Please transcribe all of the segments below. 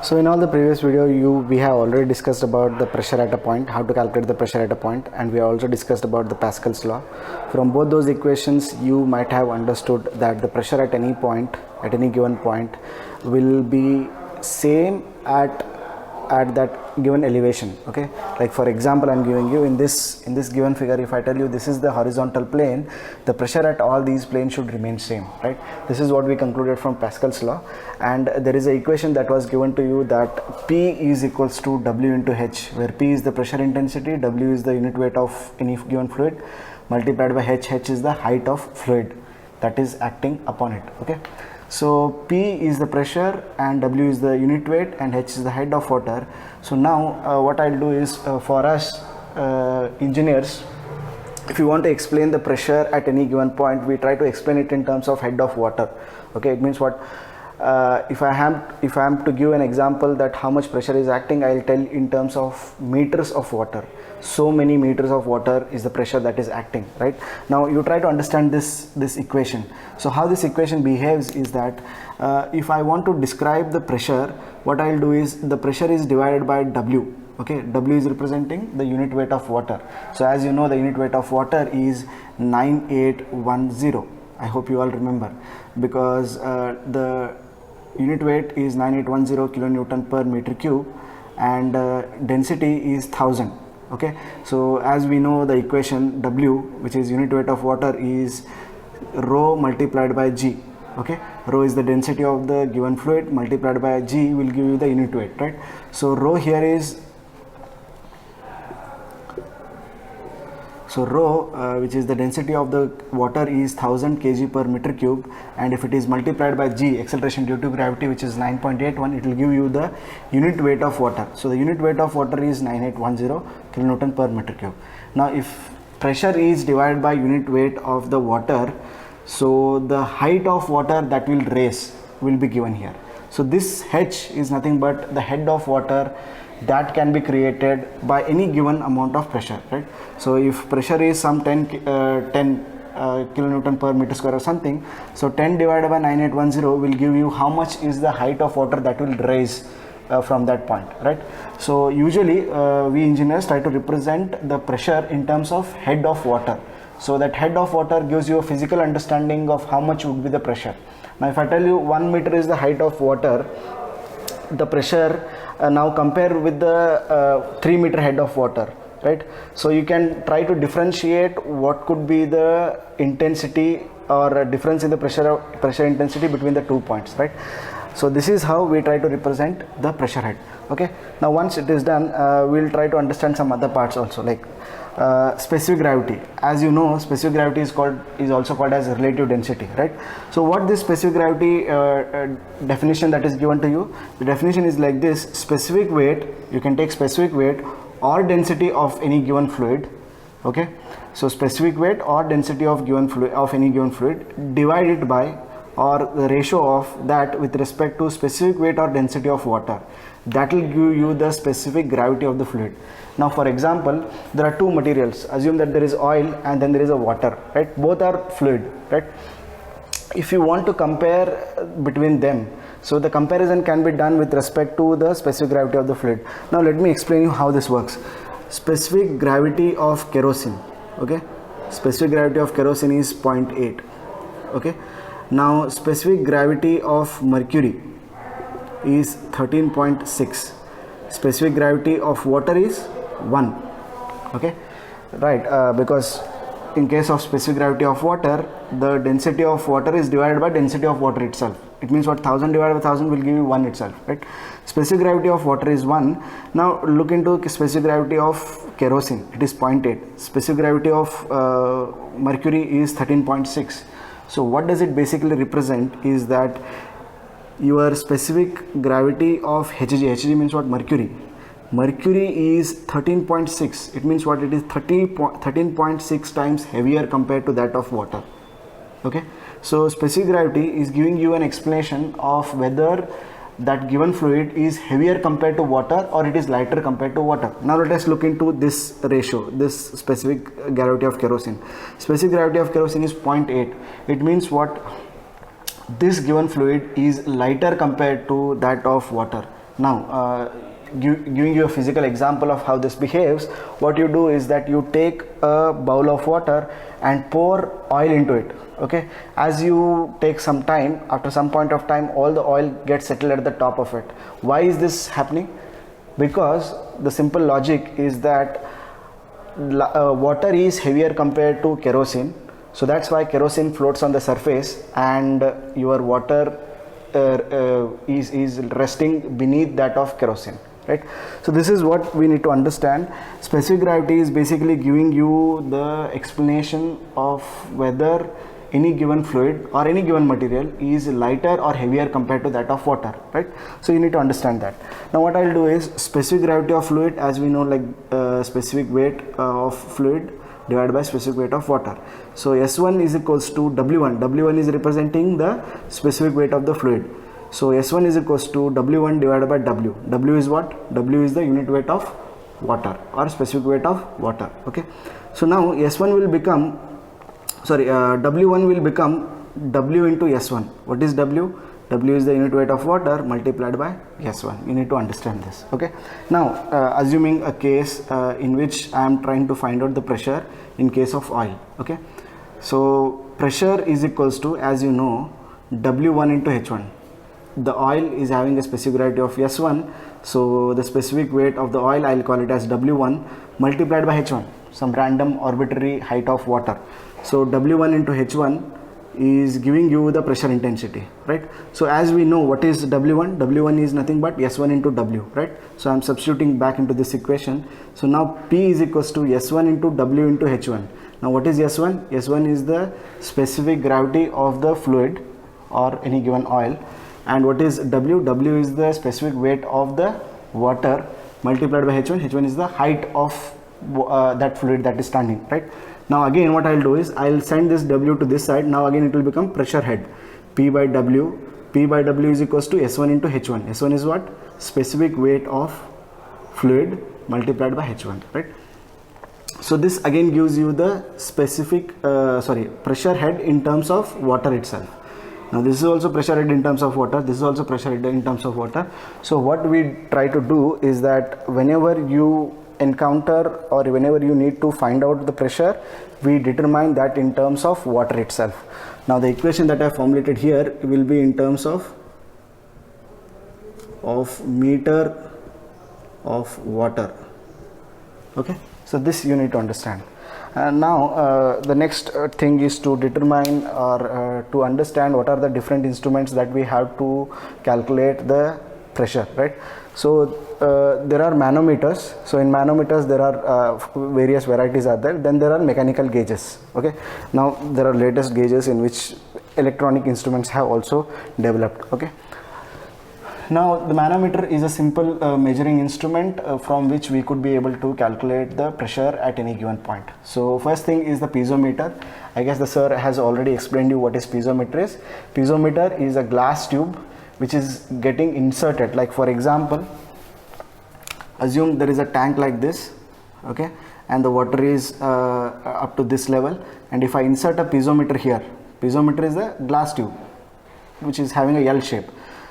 So in all the previous video we have already discussed about the pressure at a point, how to calculate the pressure at a point, and we also discussed about the Pascal's law. From both those equations you might have understood that the pressure at any point, at any given point, will be same at that given elevation. Okay, like for example I'm giving you in this given figure, if I tell you this is the horizontal plane, the pressure at all these planes should remain same, right? This is what we concluded from Pascal's law. And there is an equation that was given to you that P is equals to W into H, where P is the pressure intensity, W is the unit weight of any given fluid, multiplied by H. H is the height of fluid that is acting upon it. Okay, so P is the pressure and W is the unit weight and H is the head of water. So now what I'll do is, for us engineers, if you want to explain the pressure at any given point, we try to explain it in terms of head of water. Okay, it means what? If I am to give an example that how much pressure is acting, I'll tell in terms of meters of water. So many meters of water is the pressure that is acting, right? Now you try to understand this equation. So how this equation behaves is that if I want to describe the pressure, what I'll do is the pressure is divided by W. Okay, W is representing the unit weight of water. So as you know, the unit weight of water is 9810. I hope you all remember, because the unit weight is 9810 kilonewton per meter cube and density is 1000. Okay, so as we know the equation W, which is unit weight of water, is rho multiplied by G. Okay, rho is the density of the given fluid, multiplied by G will give you the unit weight, right? So rho here is, so rho which is the density of the water is 1000 kg per meter cube, and if it is multiplied by G, acceleration due to gravity, which is 9.81, it will give you the unit weight of water. So the unit weight of water is 9810 kilonewton per meter cube. Now if pressure is divided by unit weight of the water, so the height of water that will raise will be given here. So this H is nothing but the head of water that can be created by any given amount of pressure, right? So if pressure is some 10 kilonewton per meter square or something, so 10 divided by 9810 will give you how much is the height of water that will raise from that point, right? So usually we engineers try to represent the pressure in terms of head of water. So that head of water gives you a physical understanding of how much would be the pressure. Now if I tell you 1 meter is the height of water, the pressure, now compare with the 3 meter head of water, right? So you can try to differentiate what could be the intensity or a difference in the pressure intensity between the 2 points, right? So this is how we try to represent the pressure head. Okay, now once it is done, we'll try to understand some other parts also, like specific gravity. As you know, specific gravity is also called as relative density, right? So what this specific gravity definition that is given to you, the definition is like this: specific weight, you can take specific weight or density of any given fluid. Okay, so specific weight or density of any given fluid divided by, or the ratio of that with respect to specific weight or density of water, that will give you the specific gravity of the fluid. Now for example, there are two materials. Assume that there is oil and then there is a water, right? Both are fluid, right? If you want to compare between them, so the comparison can be done with respect to the specific gravity of the fluid. Now let me explain you how this works. Specific gravity of kerosene, okay? Specific gravity of kerosene is 0.8, okay? Now specific gravity of mercury is 13.6. Specific gravity of water is 1. Okay, right? Because in case of specific gravity of water, the density of water is divided by density of water itself. It means what? 1000 divided by 1000 will give you 1 itself, right? Specific gravity of water is 1. Now look into specific gravity of kerosene. It is 0.8. Specific gravity of mercury is 13.6. So what does it basically represent is that your specific gravity of Hg, Hg means what? Mercury. Mercury is 13.6. It means what? It is 13.6 times heavier compared to that of water. Okay, so specific gravity is giving you an explanation of whether that given fluid is heavier compared to water or it is lighter compared to water. Now let us look into this ratio, this specific gravity of kerosene. Specific gravity of kerosene is 0.8. It means what? This given fluid is lighter compared to that of water. Now giving you a physical example of how this behaves, what you do is that you take a bowl of water and pour oil into it. Okay, as you take some time, after some point of time, all the oil gets settled at the top of it. Why is this happening? Because the simple logic is that water is heavier compared to kerosene, so that's why kerosene floats on the surface and your water is resting beneath that of kerosene, right? So this is what we need to understand. Specific gravity is basically giving you the explanation of whether any given fluid or any given material is lighter or heavier compared to that of water, right? So you need to understand that. Now what I'll do is specific gravity of fluid, as we know, like specific weight of fluid divided by specific weight of water. So S1 is equals to W1. W1 is representing the specific weight of the fluid. So S1 is equals to W1 divided by W. W is what? W is the unit weight of water or specific weight of water. Okay. So now S1 will become, W1 will become W into S1. What is W? W is the unit weight of water multiplied by S1. You need to understand this. Okay. Now assuming a case in which I am trying to find out the pressure in case of oil. Okay. So pressure is equals to, as you know, W1 into H1. The oil is having a specific gravity of S1, so the specific weight of the oil, I'll call it as W1 multiplied by H1, some random arbitrary height of water. So W1 into H1 is giving you the pressure intensity, right? So as we know, what is W1? W1 is nothing but S1 into W, right? So I'm substituting back into this equation. So now P is equals to S1 into W into H1. Now what is S1? S1 is the specific gravity of the fluid or any given oil. And what is W? W is the specific weight of the water multiplied by H1. H1 is the height of that fluid that is standing, right? Now again what I'll do is I'll send this W to this side. Now again it will become pressure head. P by W. P by W is equals to S1 into H1. S1 is what? Specific weight of fluid multiplied by H1, right? So this again gives you the specific pressure head in terms of water itself. Now this is also pressure head in terms of water, this is also pressure head in terms of water. So what we try to do is that whenever you encounter or whenever you need to find out the pressure, we determine that in terms of water itself. Now the equation that I formulated here will be in terms of meter of water. Okay, so this you need to understand. Now the next thing is to determine or to understand what are the different instruments that we have to calculate the pressure, right? So there are manometers. So in manometers there are various varieties are there. Then there are mechanical gauges. Okay, now there are latest gauges in which electronic instruments have also developed. Okay. Now the manometer is a simple measuring instrument from which we could be able to calculate the pressure at any given point. So first thing is the piezometer. I guess the sir has already explained you what is piezometer is. Piezometer is a glass tube which is getting inserted. Like for example, assume there is a tank like this, okay, and the water is up to this level, and if I insert a piezometer here, piezometer is a glass tube which is having a L shape.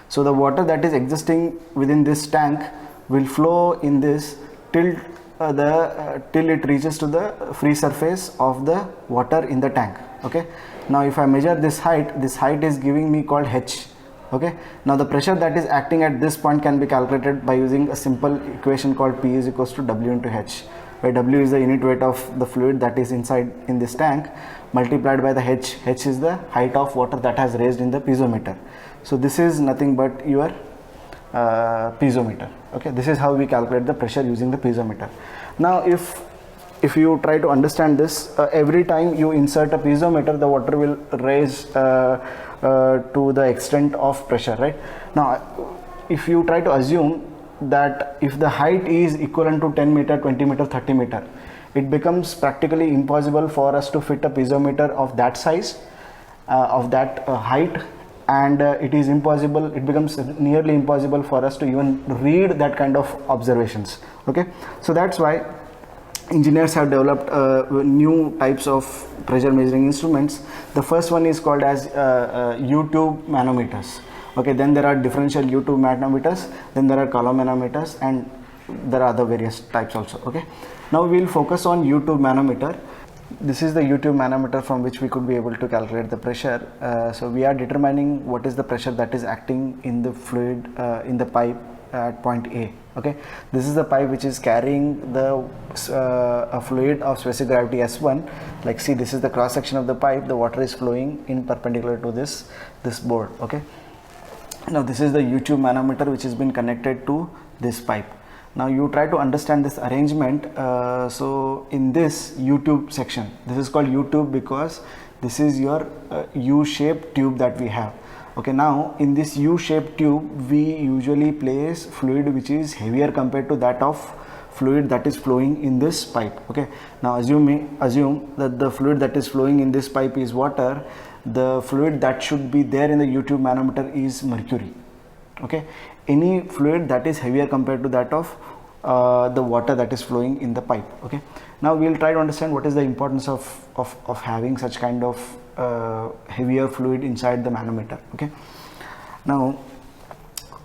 So the water that is existing within this tank will flow in this till it reaches to the free surface of the water in the tank. Okay. Now if I measure this height is giving me called H. Okay. Now the pressure that is acting at this point can be calculated by using a simple equation called P is equals to W into H, where W is the unit weight of the fluid that is inside in this tank multiplied by the H. H is the height of water that has raised in the piezometer. So this is nothing but your piezometer. Okay, this is how we calculate the pressure using the piezometer. Now if you try to understand this, every time you insert a piezometer, the water will raise to the extent of pressure, right? Now if you try to assume that if the height is equivalent to 10 meter, 20 meter, 30 meter, it becomes practically impossible for us to fit a piezometer of that size, of that height, and it becomes nearly impossible for us to even read that kind of observations. Okay, so that's why engineers have developed new types of pressure measuring instruments. The first one is called as U-tube manometers, Okay, then there are differential U-tube manometers, then there are column manometers, and there are other various types also. Okay, now we will focus on U-tube manometer. This is the U-tube manometer from which we could be able to calculate the pressure. So we are determining what is the pressure that is acting in the fluid in the pipe at point A. Okay, this is the pipe which is carrying the a fluid of specific gravity S1. Like, see, this is the cross section of the pipe. The water is flowing in perpendicular to this board. Okay, now this is the U-tube manometer which has been connected to this pipe. Now you try to understand this arrangement. So in this U-tube section, this is called U-tube because this is your U-shaped tube that we have. Okay, now in this U-shaped tube we usually place fluid which is heavier compared to that of fluid that is flowing in this pipe. Okay, now assume that the fluid that is flowing in this pipe is water. The fluid that should be there in the U-tube manometer is mercury. Okay, any fluid that is heavier compared to that of the water that is flowing in the pipe. Okay, now we will try to understand what is the importance of having such kind of heavier fluid inside the manometer. Okay, now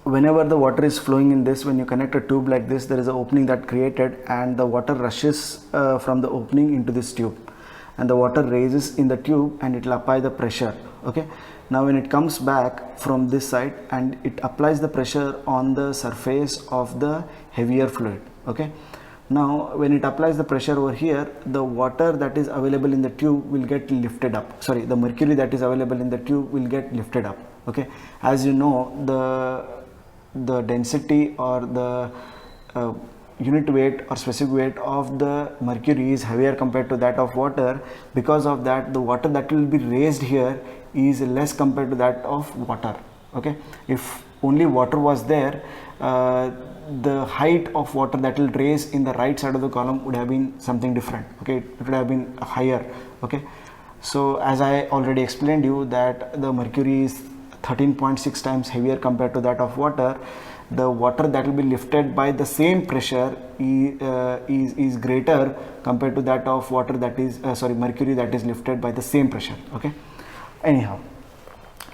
whenever the water is flowing in this, when you connect a tube like this, there is an opening that created, and the water rushes from the opening into this tube, and the water raises in the tube and it will apply the pressure. Okay, now when it comes back from this side and it applies the pressure on the surface of the heavier fluid. Okay, now when it applies the pressure over here, the water that is available in the tube will get lifted up. Sorry, the mercury that is available in the tube will get lifted up. Okay, as you know, the density or the unit weight or specific weight of the mercury is heavier compared to that of water. Because of that, the water that will be raised here is less compared to that of water. Okay, if only water was there, the height of water that will raise in the right side of the column would have been something different. Okay, it would have been higher. Okay, so as I already explained you that the mercury is 13.6 times heavier compared to that of water. The water that will be lifted by the same pressure is greater compared to that of water that is mercury that is lifted by the same pressure. Okay, anyhow,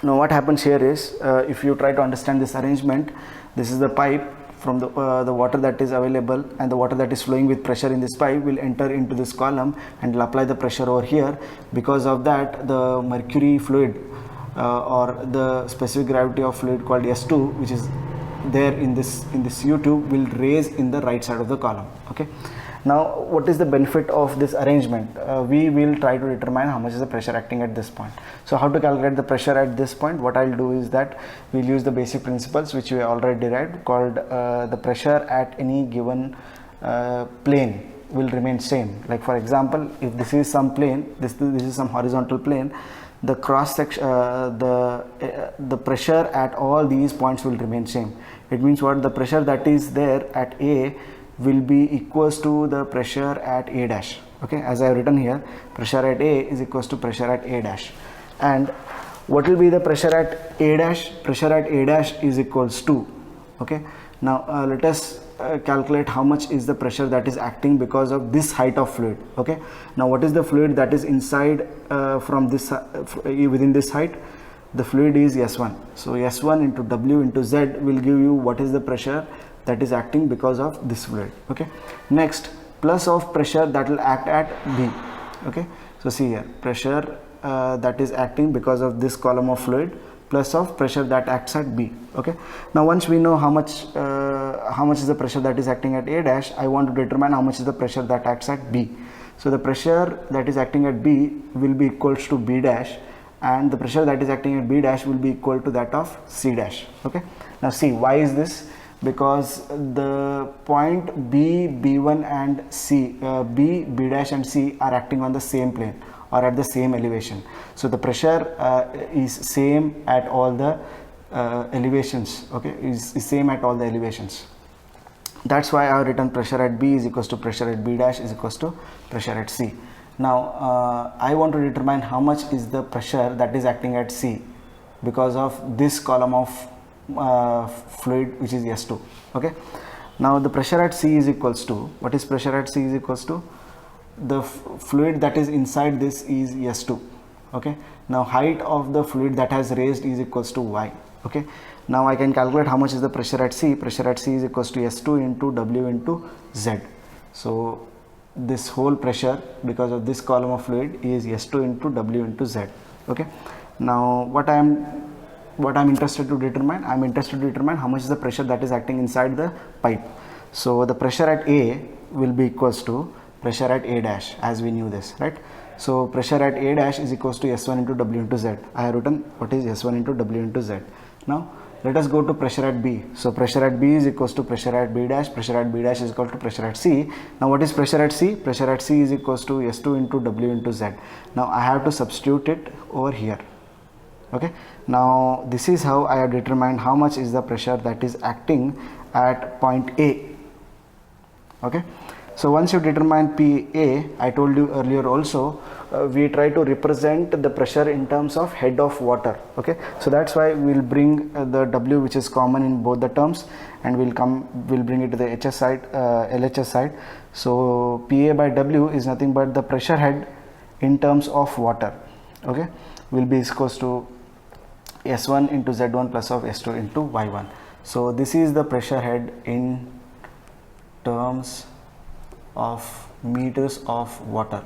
now what happens here is, if you try to understand this arrangement, this is the pipe. From the water that is available and the water that is flowing with pressure in this pipe will enter into this column and will apply the pressure over here. Because of that, the mercury fluid or the specific gravity of fluid called S2, which is there in this U-tube, will raise in the right side of the column. Okay, now what is the benefit of this arrangement? We will try to determine how much is the pressure acting at this point. So how to calculate the pressure at this point? What I'll do is that we'll use the basic principles which we already derived, called the pressure at any given plane will remain same. Like, for example, if this is some plane, this is some horizontal plane, the cross section, the pressure at all these points will remain same. It means what? The pressure that is there at A will be equals to the pressure at A dash. Okay, as I have written here, pressure at A is equals to pressure at A dash. And what will be the pressure at A dash? Pressure at A dash is equals to, okay, now let us calculate how much is the pressure that is acting because of this height of fluid. Okay, now what is the fluid that is inside from this within this height? The fluid is S1. So S1 into W into Z will give you what is the pressure that is acting because of this fluid. Okay, next, plus of pressure that will act at B. Okay, so see here, pressure that is acting because of this column of fluid plus of pressure that acts at B. Okay, now once we know how much is the pressure that is acting at A dash, I want to determine how much is the pressure that acts at B. So the pressure that is acting at B will be equals to B dash, and the pressure that is acting at B dash will be equal to that of C dash. Okay, now see, why is this? Because the point B, B1 and C, B, B dash and C are acting on the same plane or at the same elevation. So the pressure is same at all the elevations. Okay, is same at all the elevations. That's why I have written pressure at B is equals to pressure at B dash is equals to pressure at C. Now I want to determine how much is the pressure that is acting at C because of this column of fluid which is S2. Okay, now the pressure at C is equals to, what is pressure at C is equals to? The fluid that is inside this is S2. Okay, now height of the fluid that has raised is equals to Y. Okay, now I can calculate how much is the pressure at C. Pressure at C is equals to S2 into W into Z. So this whole pressure because of this column of fluid is S2 into W into Z. Okay, now what I'm interested to determine, how much is the pressure that is acting inside the pipe. So the pressure at A will be equals to pressure at A dash, as we knew this, right? So pressure at A dash is equals to S1 into W into Z. I have written what is S1 into W into Z. Now let us go to pressure at B. So pressure at B is equals to pressure at B dash. Pressure at B dash is equal to pressure at C. Now what is pressure at C? Pressure at C is equals to S2 into W into Z. Now I have to substitute it over here. Okay, now this is how I have determined how much is the pressure that is acting at point A. Okay, so once you determine PA, I told you earlier also, we try to represent the pressure in terms of head of water. Okay, so that's why we'll bring the W, which is common in both the terms, and we'll bring it to the HS side, LHS side. So PA by W is nothing but the pressure head in terms of water. Okay, will be equals to S1 into Z1 plus of S2 into Y1. So this is the pressure head in terms of meters of water.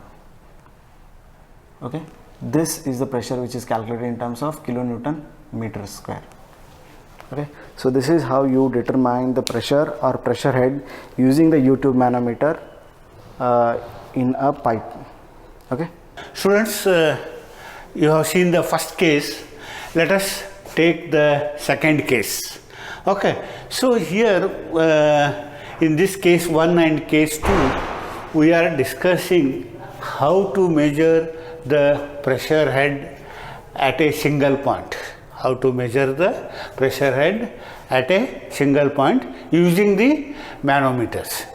Okay, this is the pressure which is calculated in terms of kilonewton meter square. Okay, so this is how you determine the pressure or pressure head using the U-tube manometer in a pipe. Okay, students, you have seen the first case. Let us take the second case. Okay, so here in this case 1 and case 2, we are discussing how to measure the pressure head at a single point. How to measure the pressure head at a single point using the manometers.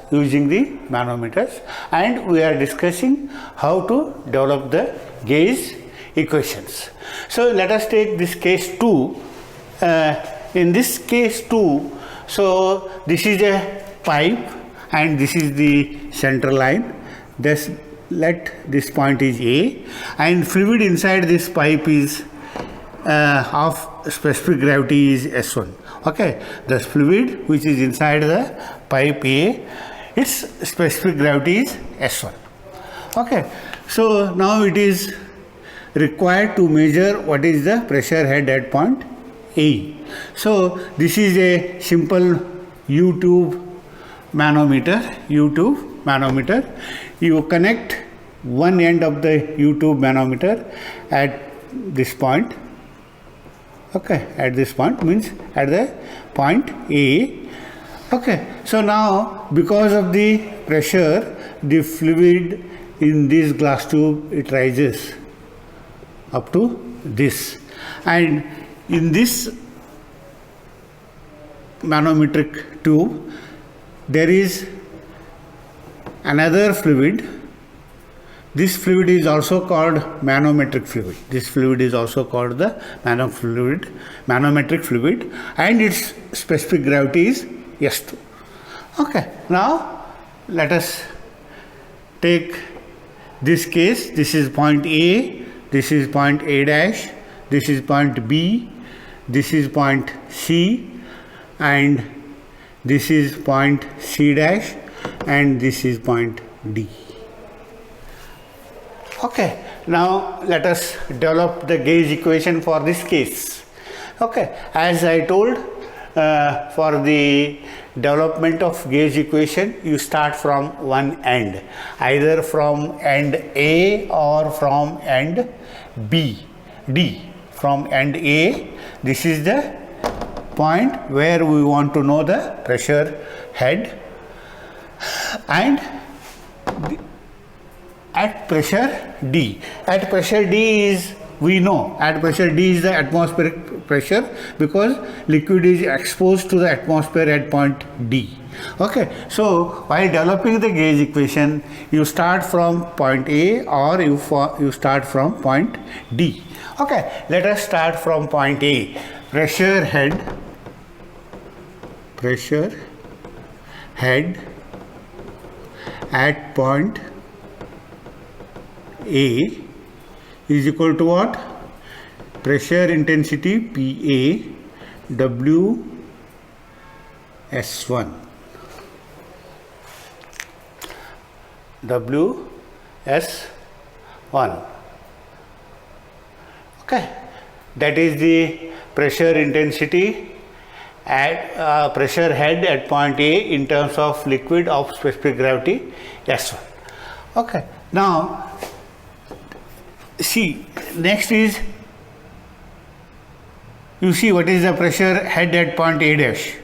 And we are discussing how to develop the gauge equations. So let us take this case 2. In this case 2, so this is a pipe and this is the center line. Thus let this point is A, and fluid inside this pipe is of specific gravity is S1. Okay, the fluid which is inside the pipe A, its specific gravity is S1. Okay, so now it is required to measure what is the pressure head at point A. So this is a simple U-tube manometer. You connect one end of the U-tube manometer at this point. Okay, at this point means at the point A. Okay, so now because of the pressure, the fluid in this glass tube, it rises up to this, and in this manometric tube there is another fluid. This fluid is also called manometric fluid. This fluid is also called the manometric fluid, and its specific gravity is S2. Okay, now let us take this case. This is point A, this is point A dash, this is point B, this is point C, and this is point C dash, and this is point D. Okay, now let us develop the gauge equation for this case. Okay, as I told, for the development of gauge equation, you start from one end, either from end A or from end B. D. From end A, this is the point where we want to know the pressure head, and at pressure D. At pressure D is, we know, at pressure D is the atmospheric pressure because liquid is exposed to the atmosphere at point D. Okay, so while developing the gauge equation, you start from point A or you start from point D. Okay, let us start from point A. Pressure head at point A is equal to what? Pressure intensity PA WS1. WS1. Okay, that is the pressure intensity at pressure head at point A in terms of liquid of specific gravity S1. Okay, now see, next is, you see what is the pressure head at point A dash.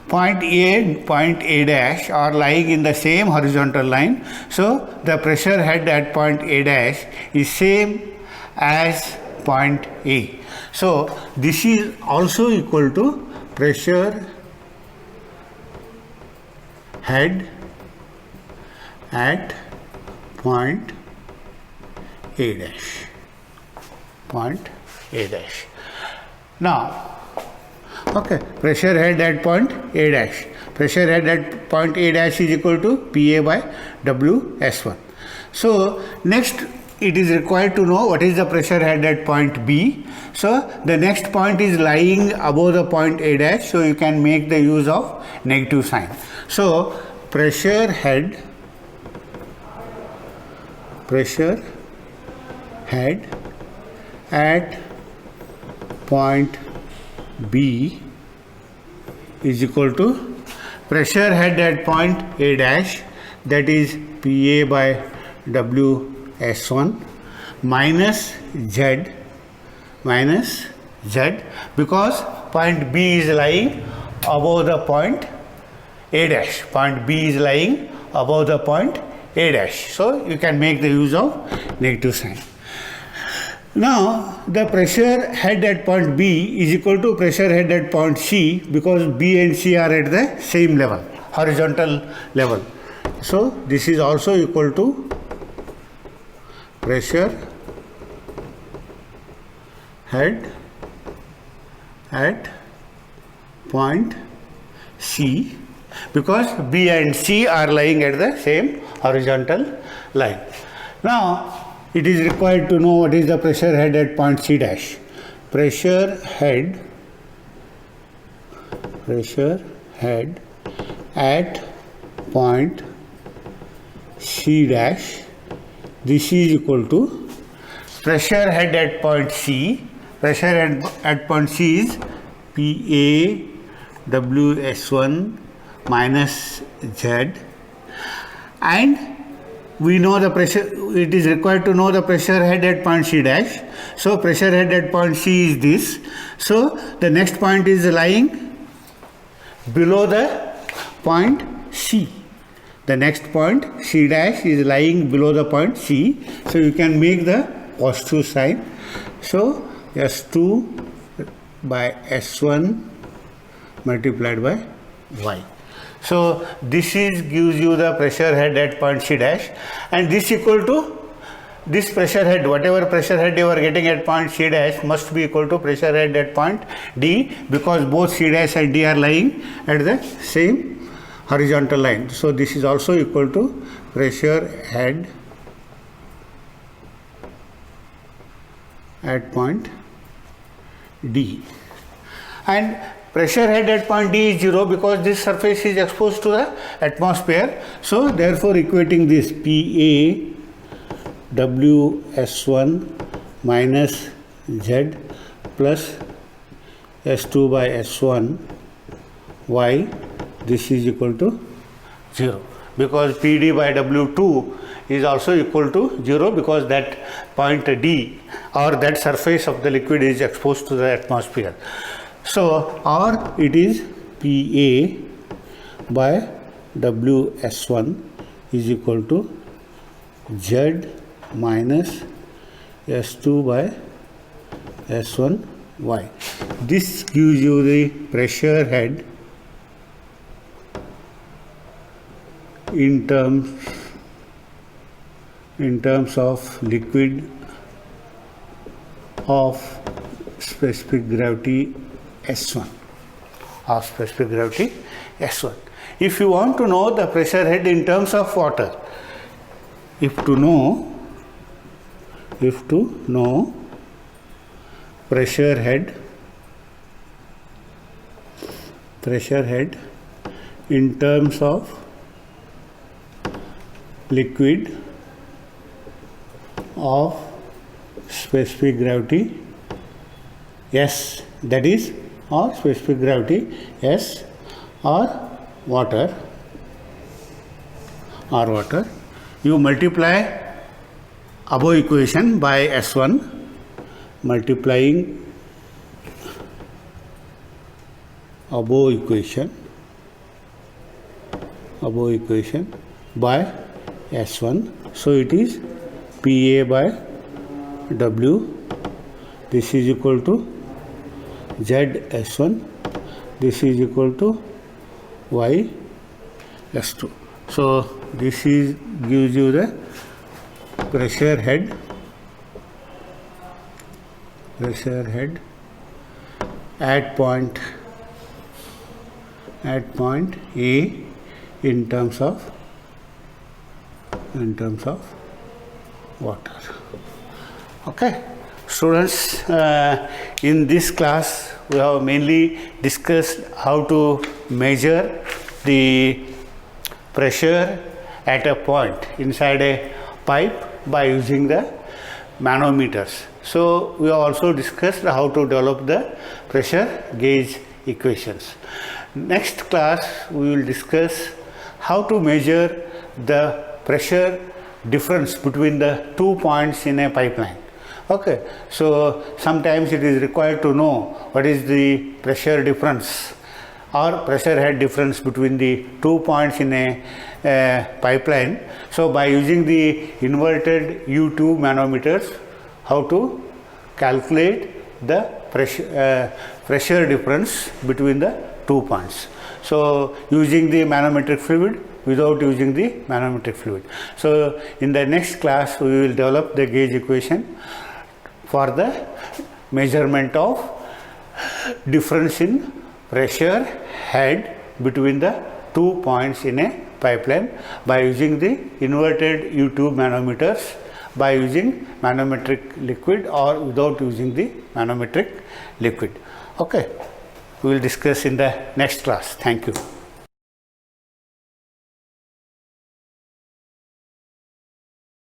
Point A and point A dash are lying in the same horizontal line, so the pressure head at point A dash is same as point A. So this is also equal to pressure head at point A dash. Point A dash. Now, okay, pressure head at point A dash. Pressure head at point A dash is equal to PA by WS1. So next it is required to know what is the pressure head at point B. So the next point is lying above the point A dash, so you can make the use of negative sign. So pressure head at point B is equal to pressure head at point A dash, that is PA by WS1 minus Z, because point B is lying above the point A dash. Point B is lying above the point A dash. So you can make the use of negative sign. Now the pressure head at point B is equal to pressure head at point C, because B and C are at the same level, horizontal level. So this is also equal to pressure head at point C, because B and C are lying at the same horizontal line. Now it is required to know what is the pressure head at point C dash. Pressure head at point C dash, this is equal to pressure head at point C. Pressure at point C is PA WS1 minus Z, and we know the pressure, it is required to know the pressure head at point C dash. So pressure head at point C is this. So the next point is lying below the point C. The next point C dash is lying below the point C. So you can make the positive sign. So S2 by S1 multiplied by Y. So this is gives you the pressure head at point C dash, and this equal to this pressure head, whatever pressure head you are getting at point C dash must be equal to pressure head at point D, because both C dash and D are lying at the same horizontal line. So this is also equal to pressure head at point D, and pressure head at point D is 0 because this surface is exposed to the atmosphere. So therefore equating this PA WS1 minus Z plus S2 by S1 Y, this is equal to 0, because PD by W2 is also equal to 0, because that point D or that surface of the liquid is exposed to the atmosphere. So, or it is PA by WS1 is equal to Z minus S2 by S1 Y. This gives you the pressure head in terms of liquid of specific gravity S1, of specific gravity S1. If you want to know the pressure head in terms of water, if to know pressure head pressure head in terms of liquid of specific gravity S, that is, or specific gravity S, or water, you multiply above equation by S1, multiplying above equation by S1, so it is PA by W, this is equal to ZS1, this is equal to YS2. So this is gives you the pressure head at point A in terms of water. Okay, students, in this class we have mainly discussed how to measure the pressure at a point inside a pipe by using the manometers. So we have also discussed how to develop the pressure gauge equations. Next class we will discuss how to measure the pressure difference between the 2 points in a pipeline. Okay, so sometimes it is required to know what is the pressure difference or pressure head difference between the 2 points in a pipeline. So by using the inverted U-tube manometers, how to calculate the pressure difference between the 2 points. So using the manometric fluid, without using the manometric fluid. So in the next class we will develop the gauge equation for the measurement of difference in pressure head between the 2 points in a pipeline by using the inverted U-tube manometers, by using manometric liquid or without using the manometric liquid. Okay, we will discuss in the next class. Thank you.